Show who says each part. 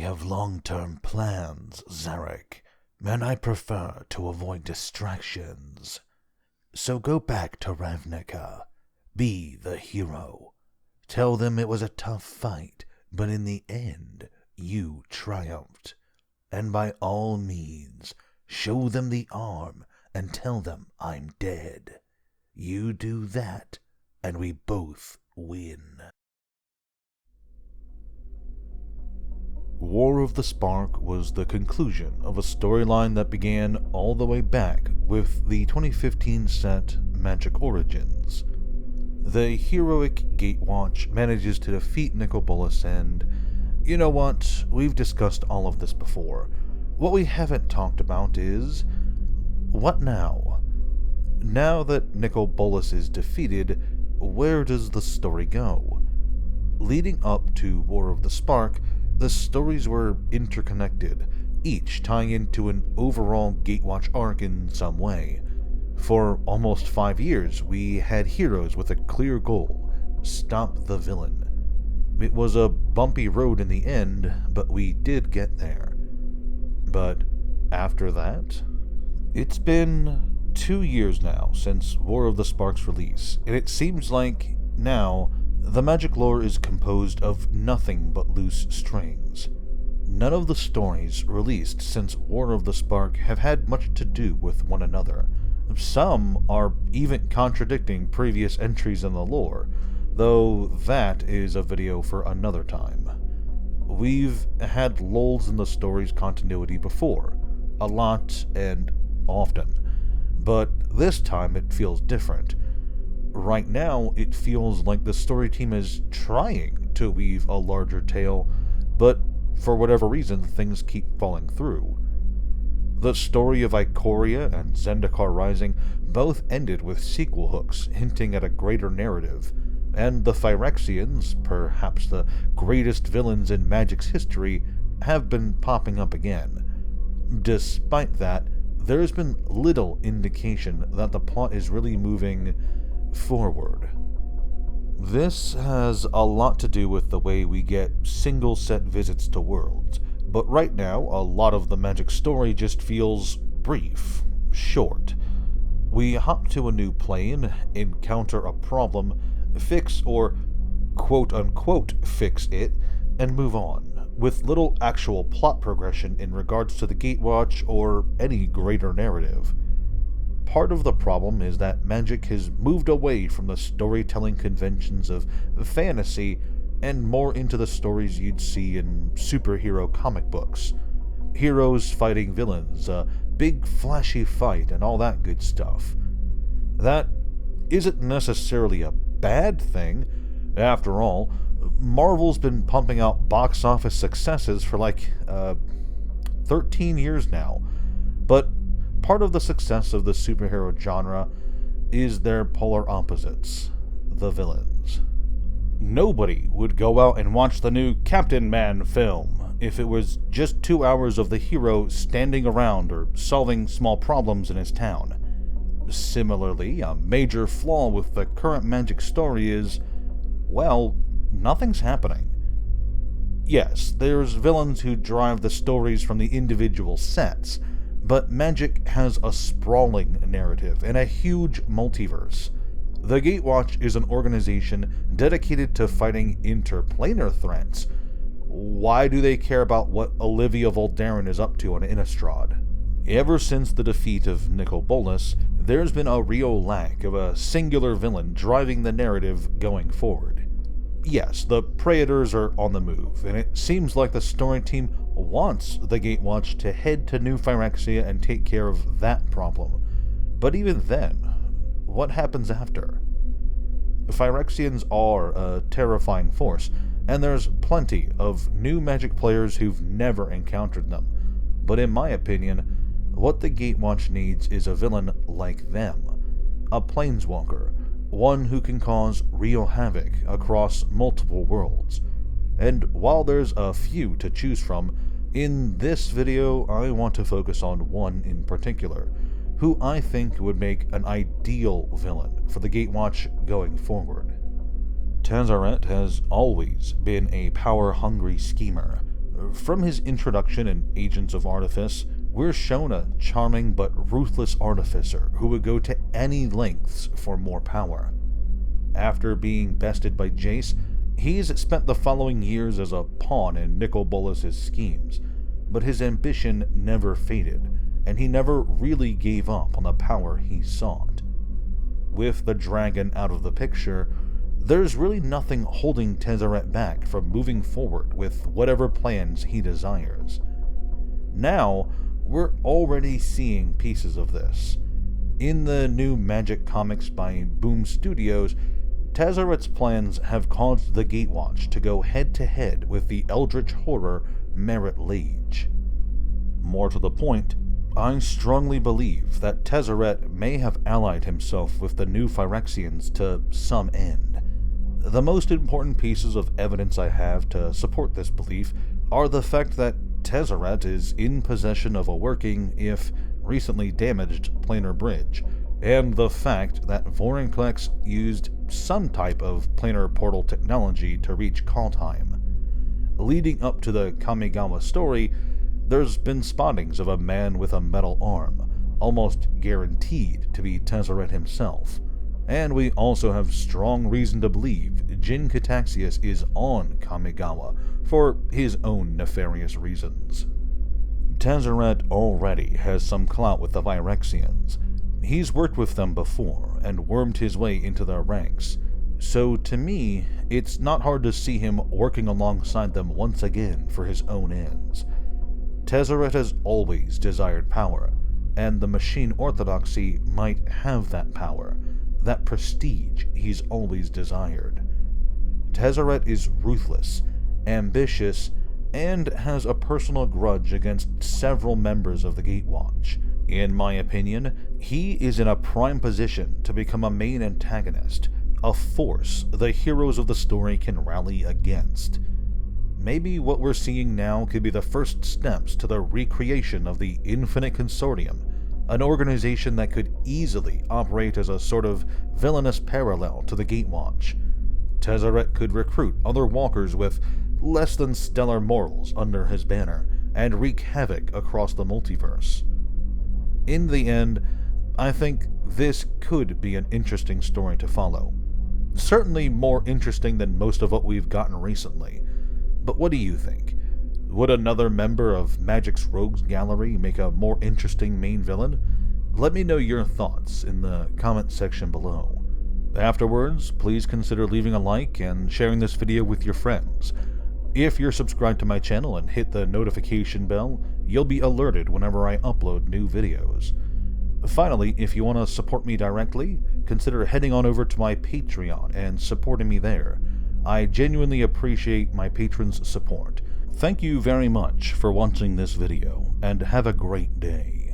Speaker 1: have long-term plans, Zarek, and I prefer to avoid distractions. So go back to Ravnica. Be the hero. Tell them it was a tough fight, but in the end, you triumphed. And by all means, show them the arm and tell them I'm dead. You do that, and we both win. War of the Spark was the conclusion of a storyline that began all the way back with the 2015 set Magic Origins. The heroic Gatewatch manages to defeat Nicol Bolas, and you know what? We've discussed all of this before. What we haven't talked about is, what now? Now that Nicol Bolas is defeated, where does the story go? Leading up to War of the Spark, the stories were interconnected, each tying into an overall Gatewatch arc in some way. For almost 5 years, we had heroes with a clear goal: stop the villain. It was a bumpy road in the end, but we did get there. But after that, it's been 2 years now since War of the Spark's release, and it seems like now the Magic lore is composed of nothing but loose strings. None of the stories released since War of the Spark have had much to do with one another. Some are even contradicting previous entries in the lore, though that is a video for another time. We've had lulls in the story's continuity before, a lot and often, but this time it feels different. Right now, it feels like the story team is trying to weave a larger tale, but for whatever reason, things keep falling through. The story of Ikoria and Zendikar Rising both ended with sequel hooks hinting at a greater narrative, and the Phyrexians, perhaps the greatest villains in Magic's history, have been popping up again. Despite that, there has been little indication that the plot is really moving forward. This has a lot to do with the way we get single set visits to worlds, but right now a lot of the Magic story just feels brief, short. We hop to a new plane, encounter a problem, fix or quote-unquote fix it, and move on, with little actual plot progression in regards to the Gatewatch or any greater narrative. Part of the problem is that Magic has moved away from the storytelling conventions of fantasy and more into the stories you'd see in superhero comic books. Heroes fighting villains, a big flashy fight, and all that good stuff. That isn't necessarily a bad thing. After all, Marvel's been pumping out box office successes for 13 years now. But part of the success of the superhero genre is their polar opposites, the villains. Nobody would go out and watch the new Captain Man film if it was just 2 hours of the hero standing around or solving small problems in his town. Similarly, a major flaw with the current Magic story is, well, nothing's happening. Yes, there's villains who drive the stories from the individual sets, but Magic has a sprawling narrative and a huge multiverse. The Gatewatch is an organization dedicated to fighting interplanar threats. Why do they care about what Olivia Voldaren is up to on Innistrad? Ever since the defeat of Nicol Bolas, there's been a real lack of a singular villain driving the narrative going forward. Yes, the Praetors are on the move, and it seems like the story team wants the Gatewatch to head to New Phyrexia and take care of that problem. But even then, what happens after? Phyrexians are a terrifying force, and there's plenty of new Magic players who've never encountered them. But in my opinion, what the Gatewatch needs is a villain like them. A planeswalker, one who can cause real havoc across multiple worlds. And while there's a few to choose from, in this video I want to focus on one in particular, who I think would make an ideal villain for the Gatewatch going forward. Tezzeret has always been a power-hungry schemer, From his introduction in Agents of Artifice, we're shown a charming but ruthless artificer who would go to any lengths for more power. After being bested by Jace, he's spent the following years as a pawn in Nicol Bolas's schemes, but his ambition never faded, and he never really gave up on the power he sought. With the dragon out of the picture, there's really nothing holding Tezzeret back from moving forward with whatever plans he desires. Now, we're already seeing pieces of this. In the new Magic comics by Boom Studios, Tezzeret's plans have caused the Gatewatch to go head-to-head with the eldritch horror Merit Lage. More to the point, I strongly believe that Tezzeret may have allied himself with the new Phyrexians to some end. The most important pieces of evidence I have to support this belief are the fact that Tezzeret is in possession of a working, if recently damaged, planar bridge, and the fact that Vorinclex used some type of planar portal technology to reach Kaldheim. Leading up to the Kamigawa story, there's been spottings of a man with a metal arm, almost guaranteed to be Tezzeret himself. And we also have strong reason to believe Jin Cataxius is on Kamigawa for his own nefarious reasons. Tezzeret already has some clout with the Phyrexians. He's worked with them before and wormed his way into their ranks, so to me, it's not hard to see him working alongside them once again for his own ends. Tezzeret has always desired power, and the machine orthodoxy might have that power, that prestige he's always desired. Tezzeret is ruthless, ambitious, and has a personal grudge against several members of the Gatewatch. In my opinion, he is in a prime position to become a main antagonist, a force the heroes of the story can rally against. Maybe what we're seeing now could be the first steps to the recreation of the Infinite Consortium, an organization that could easily operate as a sort of villainous parallel to the Gatewatch. Tezzeret could recruit other walkers with less than stellar morals under his banner and wreak havoc across the multiverse. In the end, I think this could be an interesting story to follow. Certainly more interesting than most of what we've gotten recently. But what do you think? Would another member of Magic's Rogues Gallery make a more interesting main villain? Let me know your thoughts in the comment section below. Afterwards, please consider leaving a like and sharing this video with your friends. If you're subscribed to my channel and hit the notification bell, you'll be alerted whenever I upload new videos. Finally, if you want to support me directly, consider heading on over to my Patreon and supporting me there. I genuinely appreciate my patrons' support. Thank you very much for watching this video, and have a great day.